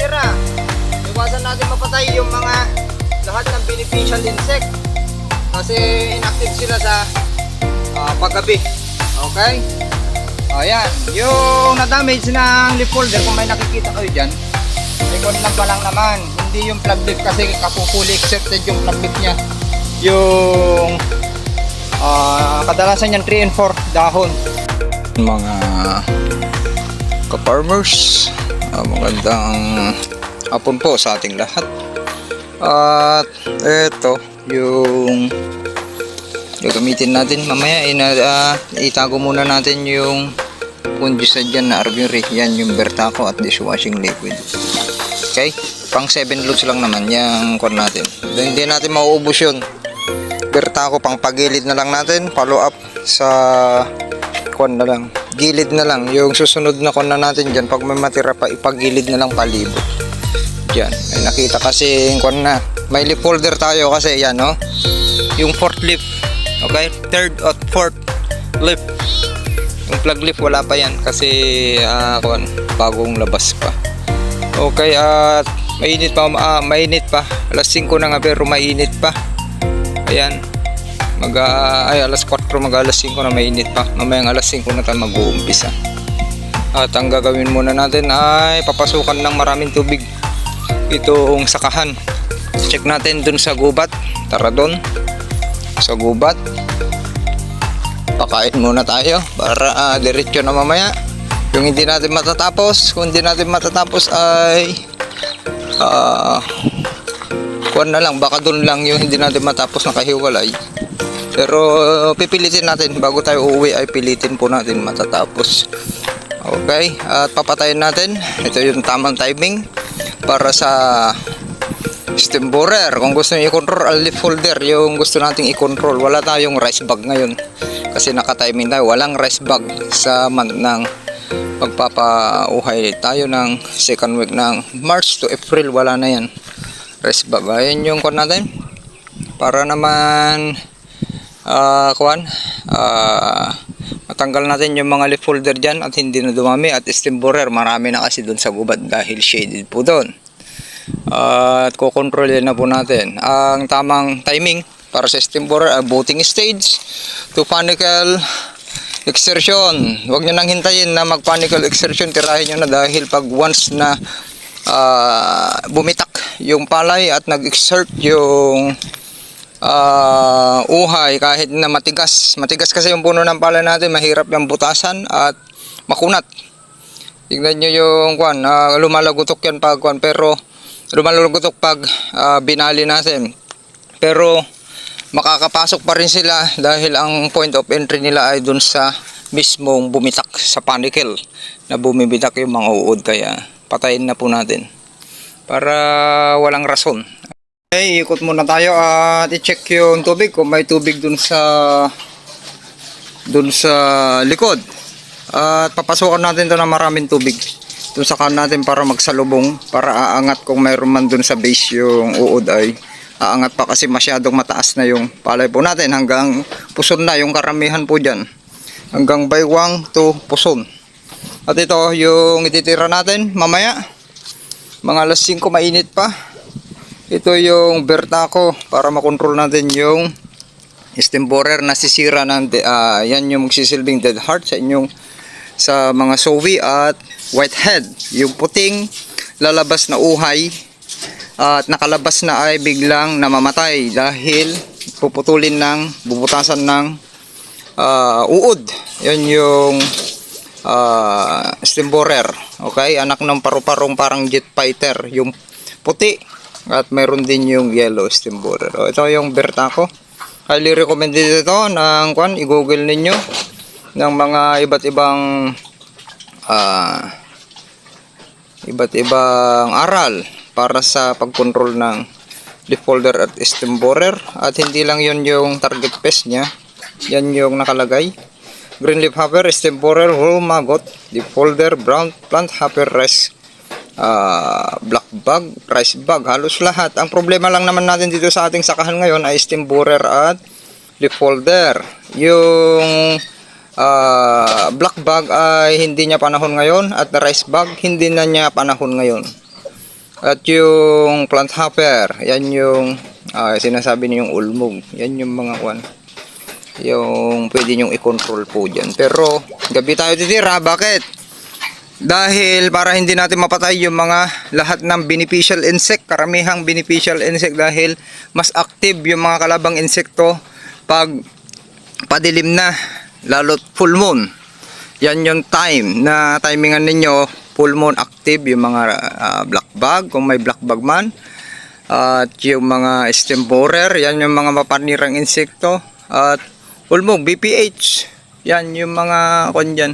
natitira. Iwasan natin mapatay yung mga lahat ng beneficial insect kasi inactive sila sa paggabi. Okay? Ayan, yung na-damage ng leaf folder, kung may nakikita kayo dyan, ikon lang pa lang naman, hindi yung plug leaf kasi kapupuli accepted yung plug leaf nya. Yung kadalasan yan 3 and 4 dahon. Mga ka-farmers, magandang hapon po sa ating lahat. At ito yung gagamitin natin mamaya. Itago muna natin yung fungicide dyan na Arbury. Yan yung Bertaco at dishwashing liquid. Okay, pang 7 loads lang naman yung kon natin. Hindi natin mauubos yun. Bertaco pang pagilid na lang natin, follow up sa kon na lang, gilid na lang. Yung susunod na kon na natin dyan, pag may matira pa, ipagilid na lang palibot dyan. May nakita kasi kon na may leaf folder tayo kasi yan, no? Yung 4th leaf, okay, 3rd at 4th leaf. Yung plug leaf wala pa yan kasi bagong labas pa. Okay, at mainit pa, mainit pa. Alas 5 na nga pero mainit pa. Ayan. Alas 4 alas 5 na mainit pa. Mamayang alas 5 na tayo mag-uumpisa. At ang gagawin muna natin ay papasukan ng maraming tubig itong sakahan. Check natin dun sa gubat. Tara dun sa gubat. Pakain muna tayo para diretso na mamaya. Yung hindi natin matatapos, kung hindi natin matatapos ay kuwan na lang, baka doon lang yung hindi natin matapos nakahiwalay. Pero pipilitin natin bago tayo uuwi, ay pilitin po natin matatapos. Okay, at papatayin natin. Ito yung tamang timing para sa stem borer. Kung gusto nyo i-control ang leaf folder, yung gusto nating i-control, wala tayong rice bag ngayon kasi naka-timing tayo. Walang rice bag sa month ng pagpapauhay tayo ng second week ng March to April. Wala na yan rice bag. Ayan yung kon natin para naman matanggal natin yung mga leaf folder dyan at hindi na dumami. At stem borer marami na kasi dun sa gubat dahil shaded po dun. At kukontrolin na po natin ang tamang timing para sa stem borer, booting stage to panicle exertion. Huwag nyo nang hintayin na mag panicle exertion, tirahin nyo na dahil pag once na bumitak yung palay at nag-exert yung uhay, kahit na matigas kasi yung puno ng palay natin, mahirap yung butasan at makunat. Tignan nyo yung lumalagutok yan pag pero lumalagutok pag binali natin, pero makakapasok pa rin sila dahil ang point of entry nila ay dun sa mismong bumitak sa panicle na bumibitak yung mga uod. Kaya patayin na po natin para walang rason. Okay, ikot muna tayo at i-check yung tubig kung may tubig dun sa likod. At papasukan natin ito na maraming tubig dun sa kan natin para magsalubong, para aangat kung mayroon man dun sa base yung uod ay aangat pa kasi masyadong mataas na yung palay po natin. Hanggang puson na yung karamihan po dyan, hanggang baywang to puson. At ito yung ititira natin mamaya mga alas 5, mainit pa. Ito yung Bertaco para makontrol natin yung stem borer na sisira ng yan yung magsisilbing dead heart sa inyong sa mga sowi at whitehead, yung puting lalabas na uhay at nakalabas na ay biglang namamatay dahil bubutasan ng uod. Yan yung stem borer. Okay, anak ng paru-parong parang jet fighter, yung puti, at mayroon din yung yellow stem borer. Ito yung Bertaco. Highly recommended ito ng i-google ninyo ng mga iba't ibang aral para sa pagkontrol ng leaf folder at stem borer. At hindi lang yun yung target pest nya, yan yung nakalagay: green leaf hopper, stem borer, whole maggot, leaf folder, brown plant hopper, black bug, rice bug, halos lahat. Ang problema lang naman natin dito sa ating sakahan ngayon ay stem borer at leaf folder. Yung black bug ay hindi niya panahon ngayon at rice bug hindi na niya panahon ngayon. At yung plant hopper, yan yung sinasabi niyong ulmog. Yan yung mga kwan. Yung pwede nyong i-control po dyan. Pero gabi tayo titira. Bakit? Dahil para hindi natin mapatay yung mga lahat ng beneficial insect. Karamihang beneficial insect dahil mas active yung mga kalabang insekto pag padilim na. Lalo't full moon. Yan yung time na timingan ninyo. Full moon active yung mga black bug, kung may black bug man. At yung mga stem borer, yan yung mga mapanirang insekto. At ulmog, BPH, yan yung mga kwan dyan.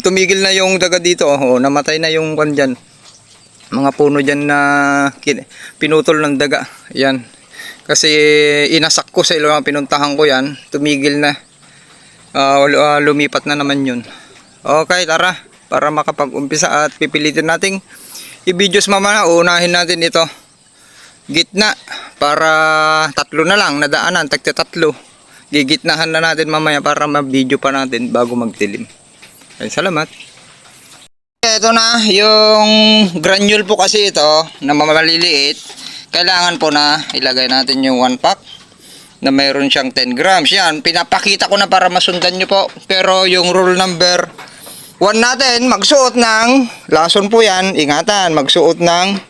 Tumigil na yung daga dito, namatay na yung kwan dyan. Mga puno dyan na pinutol ng daga. Yan. Kasi inasak ko sa ilang pinuntahan ko yan, tumigil na. Lumipat na naman yun. Okay, tara. Para makapag-umpisa at pipilitin nating i-videos mamaya. Uunahin natin ito gitna para tatlo na lang nadaanan, tagtatatlo. Gigitnahan na natin mamaya para ma-video pa natin bago magdilim. Ay, salamat. Ito na yung granule po kasi ito na maliliit. Kailangan po na ilagay natin yung 1 pack na mayroon siyang 10 grams. Yan, pinapakita ko na para masundan nyo po. Pero yung rule number 1 natin, magsuot ng, lason po yan, ingatan, magsuot ng,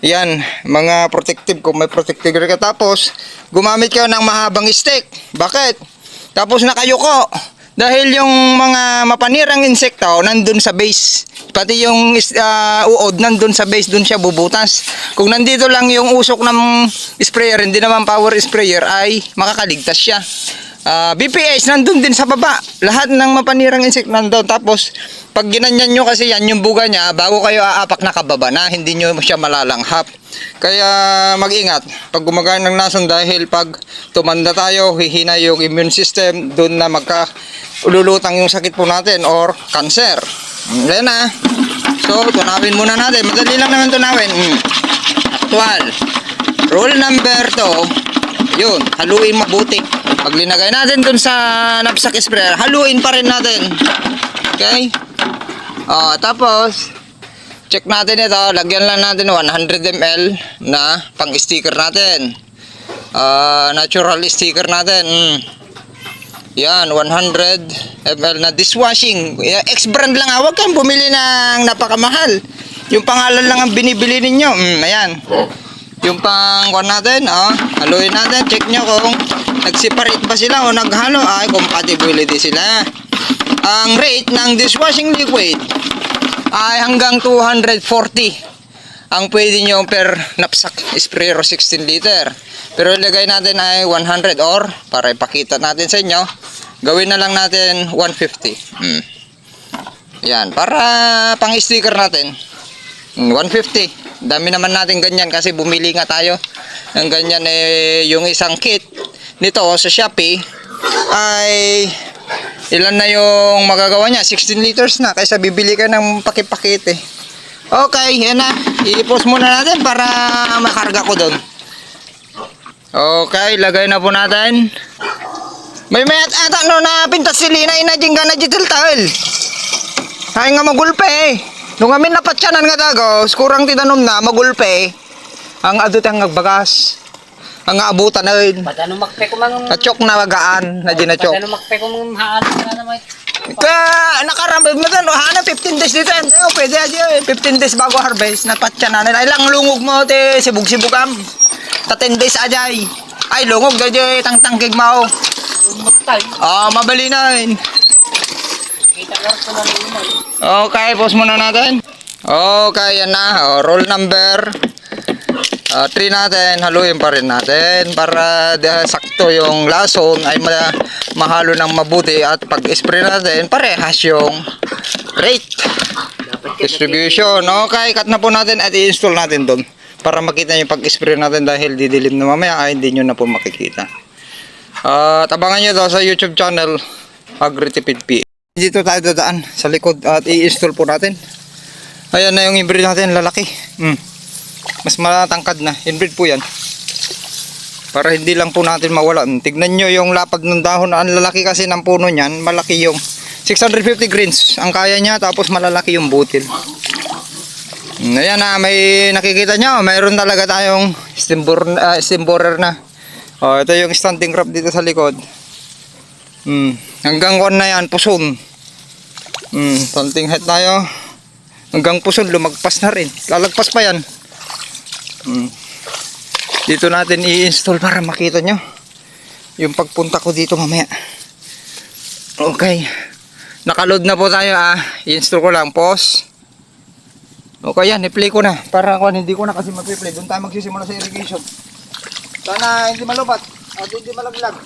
yan, mga protective, kung may protective ka. Tapos, gumamit kayo ng mahabang stick. Bakit? Tapos nakayuko. Dahil yung mga mapanirang insekto, nandun sa base. Pati yung uod, nandun sa base, dun siya bubutas. Kung nandito lang yung usok ng sprayer, hindi naman power sprayer, ay makakaligtas siya. BPH nandun din sa baba. Lahat ng mapanirang insect nandun. Tapos pag ginanyan nyo kasi yan yung buga niya, bago kayo aapak nakababa na, hindi nyo siya malalanghap. Kaya mag-ingat pag gumagana ng lason dahil pag tumanda tayo, hihina yung immune system, doon na ululutang yung sakit po natin or cancer. Yan na. So tunawin muna natin. Madali lang naman tunawin. Actual. Rule number 2. Yun, haluin mabuti. Pag linagay natin dun sa knapsack sprayer, haluin pa rin natin. Okay? Tapos, check natin ito. Lagyan lang natin 100 ml na pang-sticker natin. Natural sticker natin. Yan, 100 ml na dishwashing. X-brand lang. Huwag kang bumili ng napakamahal. Yung pangalan lang ang binibili ninyo. Ayan. Yung pang-kuan natin, haluin natin, check nyo kung nag-separate ba sila o naghalo, ay compatibility sila. Ang rate ng dishwashing liquid ay hanggang 240 ang pwede nyo per knapsack sprayer o 16 liter. Pero ilagay natin ay 100 or para ipakita natin sa inyo, gawin na lang natin 150. Yan, para pang-sticker natin 150. Dami naman natin ganyan kasi bumili nga tayo ng ganyan. Yung isang kit nito sa Shopee ay ilan na yung magagawa niya, 16 liters na, kaysa bibili ka ng pakipakite. Okay, yan na, i-post muna natin para makarga ko doon. Okay, lagay na po natin. May mayat ata no na pintas silina inajing ka na jitil tawel. Ay nga magulpe nung amin napatyanan nga dagos, kurang titanom na magulpe. Ang adot ang nagbagas. Ang abutan na rin. Padano makpe ko mang Nachok na magaan, na dinachok. padano makpe ko mang haan na naman. Kaya nakarambay mo doon, hana 15 days dito. Pwede aja 15 days bago harvest. Napatyanan na. Ilang lungog mo te, sibug-sibugam. 10 days ajay. Ay lungog dahil tang-tanggig mo. Matay. Mabali na rin. Kita ko na naman. Okay, pause muna natin. Okay, yan na. Roll number 3 natin. Haluin pa rin natin para sakto yung lason ay mahalo ng mabuti at pag-spray natin parehas yung rate distribution. Okay, cut na po natin at i-install natin doon para makita nyo pag-spray natin dahil didilim na mamaya ay hindi nyo na po makikita. Tabangan nyo daw sa YouTube channel Agritipid P. Dito tayo dadaan sa likod at i-install po natin. Ayan na yung inbreed natin, lalaki. Mas matangkad na, inbreed po yan. Para hindi lang po natin mawala. Tignan nyo yung lapad ng dahon. Ang lalaki kasi ng puno nyan, malaki yung 650 grains ang kaya niya, tapos malalaki yung butil. Ayan na, may nakikita nyo, mayroon talaga tayong stem borer na. Oh, ito yung standing crop dito sa likod. Hanggang kon na yan, puson. Standing height tayo. Hanggang puson, lumagpas na rin. Lalagpas pa yan. Dito natin i-install para makita nyo yung pagpunta ko dito mamaya. Okay. Nakaload na po tayo I-install ko lang, pause. Okay yan, i-play ko na. Para kung hindi ko na kasi mag-play. Doon tayo magsisimula sa irrigation. Sana hindi malupat at hindi malaglag.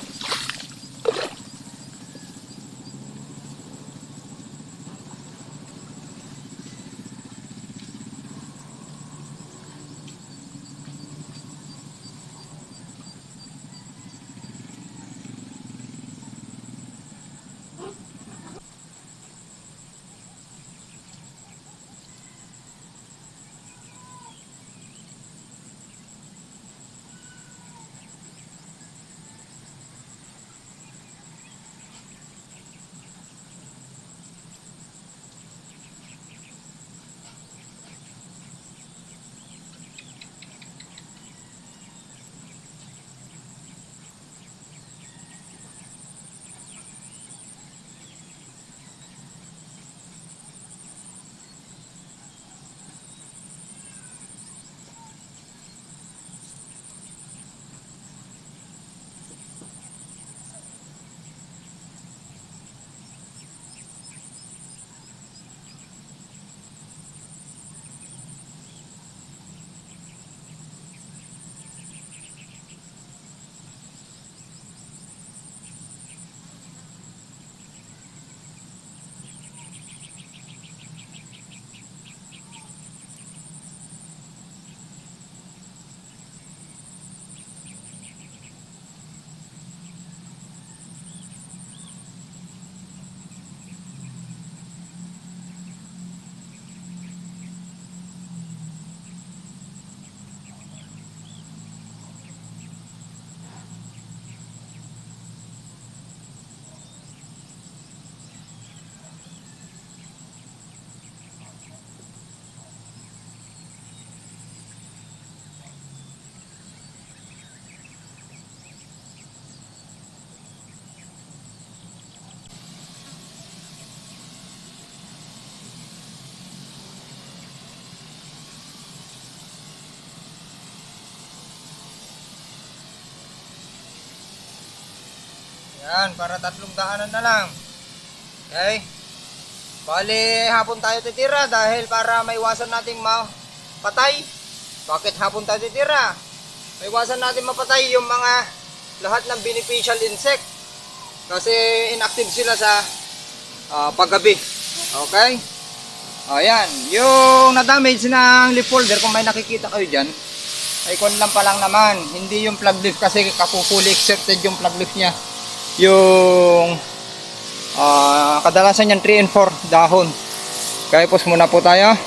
Yan, para 3 daanan na lang. Okay? Bali, hapon tayo titira dahil para maiwasan nating mapatay. Bakit hapon tayo titira? Maiwasan natin mapatay yung mga lahat ng beneficial insect. Kasi inactive sila sa paggabi. Okay? Ayan, yung na-damage ng leaf folder, kung may nakikita kayo dyan, ay kon lang pa lang naman. Hindi yung plug leaf kasi kapupuli accepted yung plug leaf niya. Yung kadalasan yan 3 and 4 dahon. Kaya pause muna po tayo.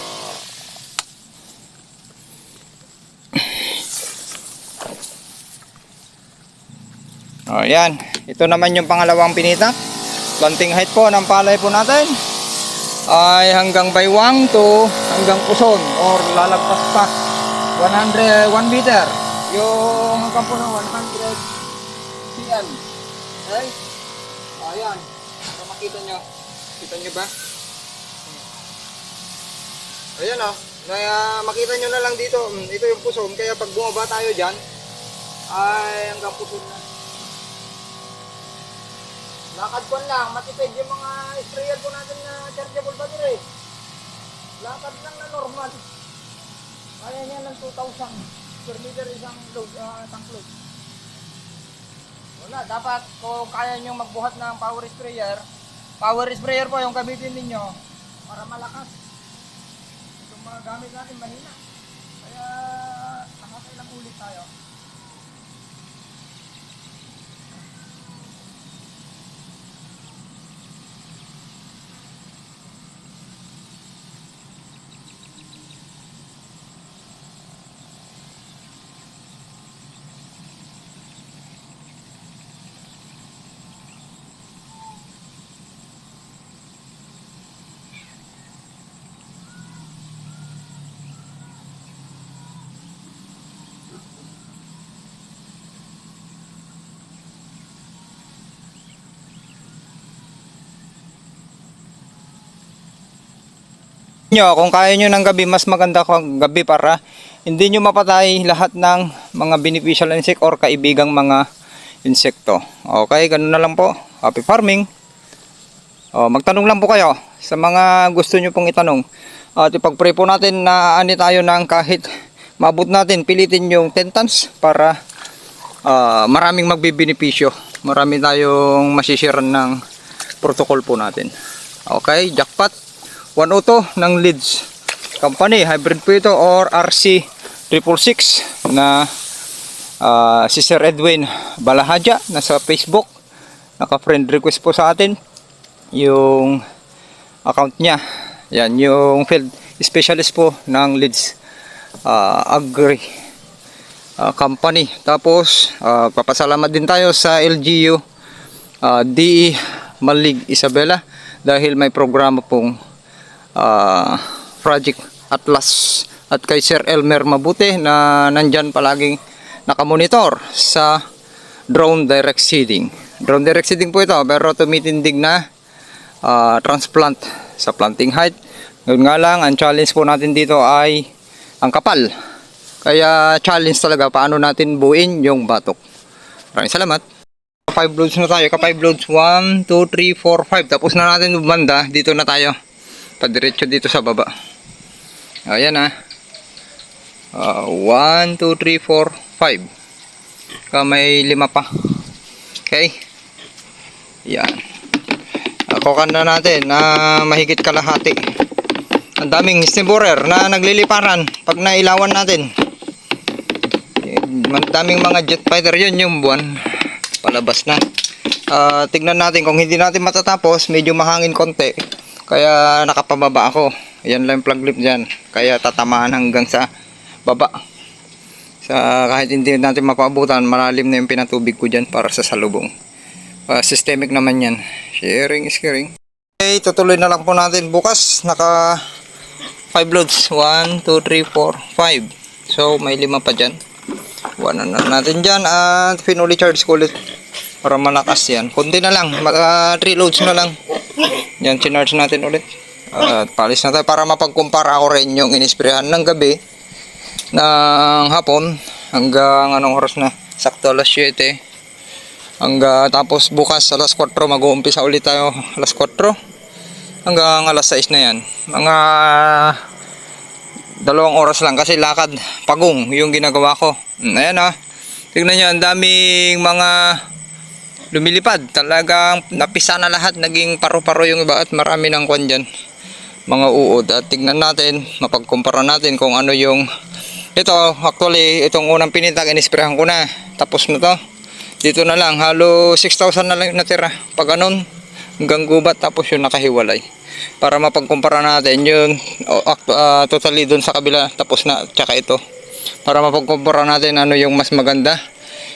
Ayan, ito naman yung pangalawang pinita. Planting height po ng palay po natin ay hanggang baywang to hanggang puson or lalagpas pa 1 meter. Yung hanggang po ng 100 cm. Okay? Ayan. Para makita nyo. Kita nyo ba? Ayan o. Makita nyo na lang dito. Ito yung puson. Kaya pag bumaba tayo dyan, ay hanggang puson na. Lakad ko lang. Matipid yung mga sprayer po natin na chargeable battery. Lakad lang na normal. Kaya niya ng 2,000 per meter isang load, tank load. Wala, dapat kung kaya nyo magbuhat ng power sprayer po yung gamitin ninyo para malakas. Itong mga gamit natin mahina. Kaya nakakailang ulit tayo. Nyo, kung kaya nyo ng gabi, mas maganda kung gabi para hindi nyo mapatay lahat ng mga beneficial insect or kaibigang mga insekto. Okay, ganun na lang po. Happy farming. Magtanong lang po kayo sa mga gusto nyo pong itanong. At ipag-pray po natin na ani tayo ng kahit maabot natin, pilitin yung 10 tons para maraming magbibenepisyo. Marami tayong masisiran ng protocol po natin. Okay, jackpot. 102 ng Leeds Company. Hybrid po ito or RC 666 na si Sir Edwin Balahadja nasa Facebook. Naka-friend request po sa atin yung account niya. Yan, yung field specialist po ng Leeds Agri Company. Tapos, papasalamat din tayo sa LGU DE Malig Isabela dahil may programa pong Project Atlas at kay Sir Elmer Mabuti na nandyan palaging nakamonitor sa drone direct seeding. Drone direct seeding po ito pero tumitindig na transplant sa planting height. Ngayon nga lang, ang challenge po natin dito ay ang kapal. Kaya challenge talaga paano natin buuin yung batok. Maraming salamat. 5 loads na tayo. 5 loads 1, 2, 3, 4, 5. Tapos na natin yung banda. Dito na tayo. Padiretso dito sa baba. Ayan 1, 2, 3, 4, 5. May 5 pa. Okay. Yan. Kukan na natin na mahigit kalahati. Ang daming snibborer na nagliliparan pag nailawan natin. Ang daming mga jet fighter, yun yung buwan. Palabas na. Tignan natin kung hindi natin matatapos, medyo mahangin konti. Kaya nakapababa ako. Ayan lang plug lip dyan. Kaya tatamaan hanggang sa baba. Kahit hindi natin mapaabutan, malalim na yung pinatubig ko dyan para sa salubong. Systemic naman yan. Sharing is caring. Okay, tutuloy na lang po natin bukas. Naka 5 loads. 1, 2, 3, 4, 5. So may 5 pa dyan. 1 na natin dyan. At finally charge ko ulit para malakas yan. Kunti na lang. 3 loads na lang. Yan, sinarge natin ulit. At palis na tayo para mapagkumpara ko rin yung inisprehan ng gabi ng hapon hanggang anong oras na. Sakto alas 7. Tapos bukas alas 4 mag-uumpisa ulit tayo alas 4 hanggang alas 6 na yan. Mga 2 oras lang kasi lakad pagong yung ginagawa ko. Ayan tignan nyo, ang daming mga lumilipad. Talagang napisa na lahat, naging paro-paro yung iba at marami ng kwan dyan, mga uod. At tignan natin, mapagkumpara natin kung ano yung ito. Actually itong unang pinintag inisprehan ko na, tapos na to. Dito na lang, halo 6,000 na lang yung natira pag ganun hanggang gubat, tapos yung nakahiwalay para mapagkumpara natin yung totally dun sa kabila tapos na, tsaka ito, para mapagkumpara natin ano yung mas maganda,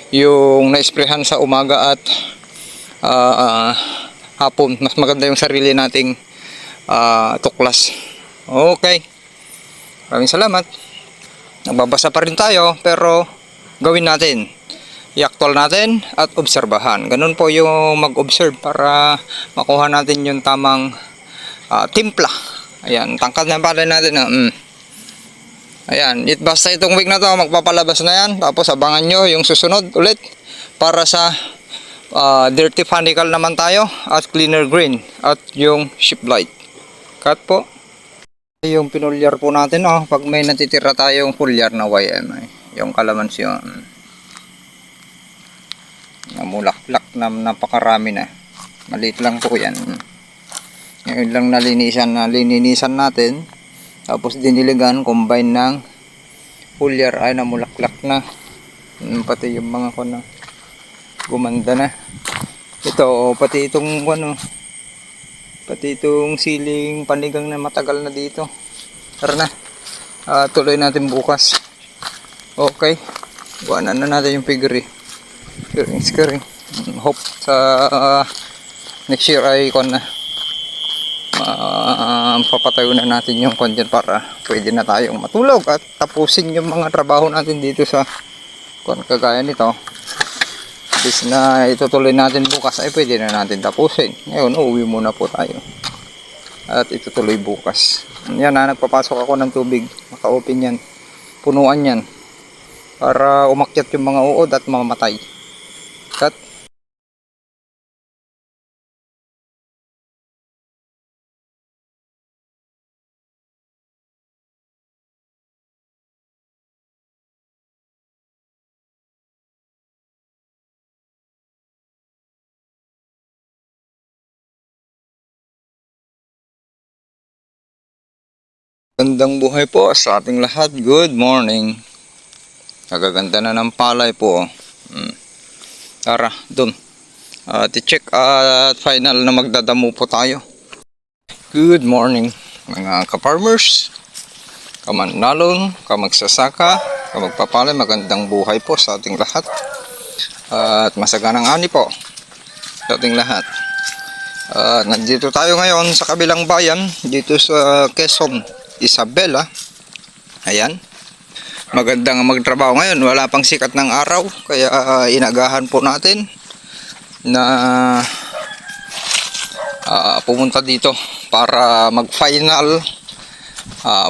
yung na-sprayhan sa umaga at hapon. Mas maganda yung sarili nating tuklas. Okay, maraming salamat. Nagbabasa pa rin tayo pero gawin natin, i-actual natin at obserbahan. Ganun po yung mag-observe para makuha natin yung tamang timpla. Ayan, tangkad na pala natin ayan, basta itong week na to magpapalabas na yan. Tapos abangan nyo yung susunod ulit para sa dirty funicle naman tayo at cleaner green at yung ship light. Cut po. Yung pinulyar po natin pag may natitira tayong fulyar na YM, yung kalamansi namulaklak na napakarami na. Maliit lang po yan. Ngayon lang nalinisan natin. Tapos diniligan, combine ng foliar ay namulaklak na. Pati yung mga gumanda na. Ito pati itong pati itong siling panigang na matagal na dito. Tara na. Tuloy natin bukas. Okay. Buwanan na natin yung figure. Scary. Hope sa next year ay papatayo na natin yung dyan para pwede na tayong matulog at tapusin yung mga trabaho natin dito sa kagaya nito. Bis na itutuloy natin bukas ay pwede na natin tapusin. Ngayon uuwi muna po tayo at itutuloy bukas. Yan na, nagpapasok ako ng tubig. Naka-open yan. Punuan yan. Para umakyat yung mga uod at mamamatay. Cut. Gandang buhay po sa ating lahat. Good morning. Nagaganda na ng palay po. Tara, dun. I-check at final na magdadamo po tayo. Good morning mga ka-farmers, kamanalon, kamagsasaka, kamagpapalay. Magandang buhay po sa ating lahat. At masaganang ani po sa ating lahat. Nandito tayo ngayon sa kabilang bayan, dito sa Quezon, Isabela. Ayan. Magandang magtrabaho ngayon. Wala pang sikat ng araw. Kaya inagahan po natin na pumunta dito para mag-final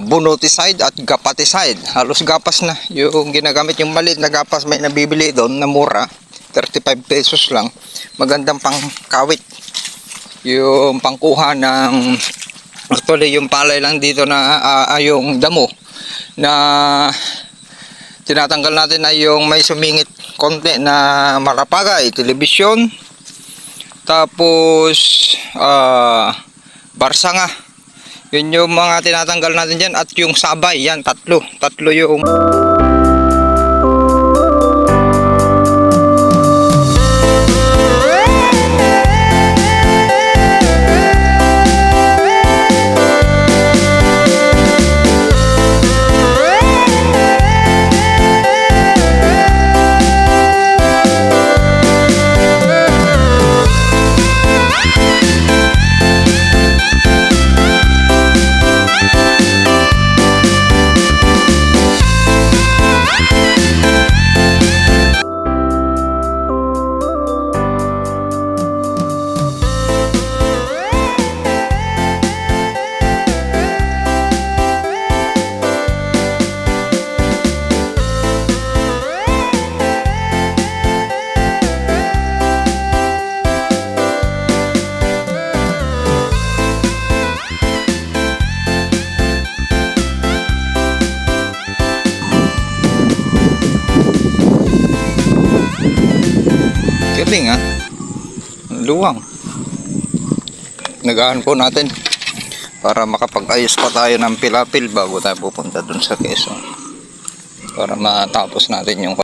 bunuticide at gapaticide. Halos gapas na. Yung ginagamit yung maliit na gapas may nabibili doon na mura. 35 pesos lang. Magandang pang kawit. Yung pangkuha ng actually yung palay lang dito na yung damo na tinatanggal natin ay yung may sumingit konti na marapagay, telebisyon, tapos barsanga. Yun yung mga tinatanggal natin dyan, at yung sabay, yan tatlo yung galing luwang. Nagahan po natin para makapag-ayos pa tayo ng pilapil bago tayo pupunta dun sa Quezon para matapos natin yung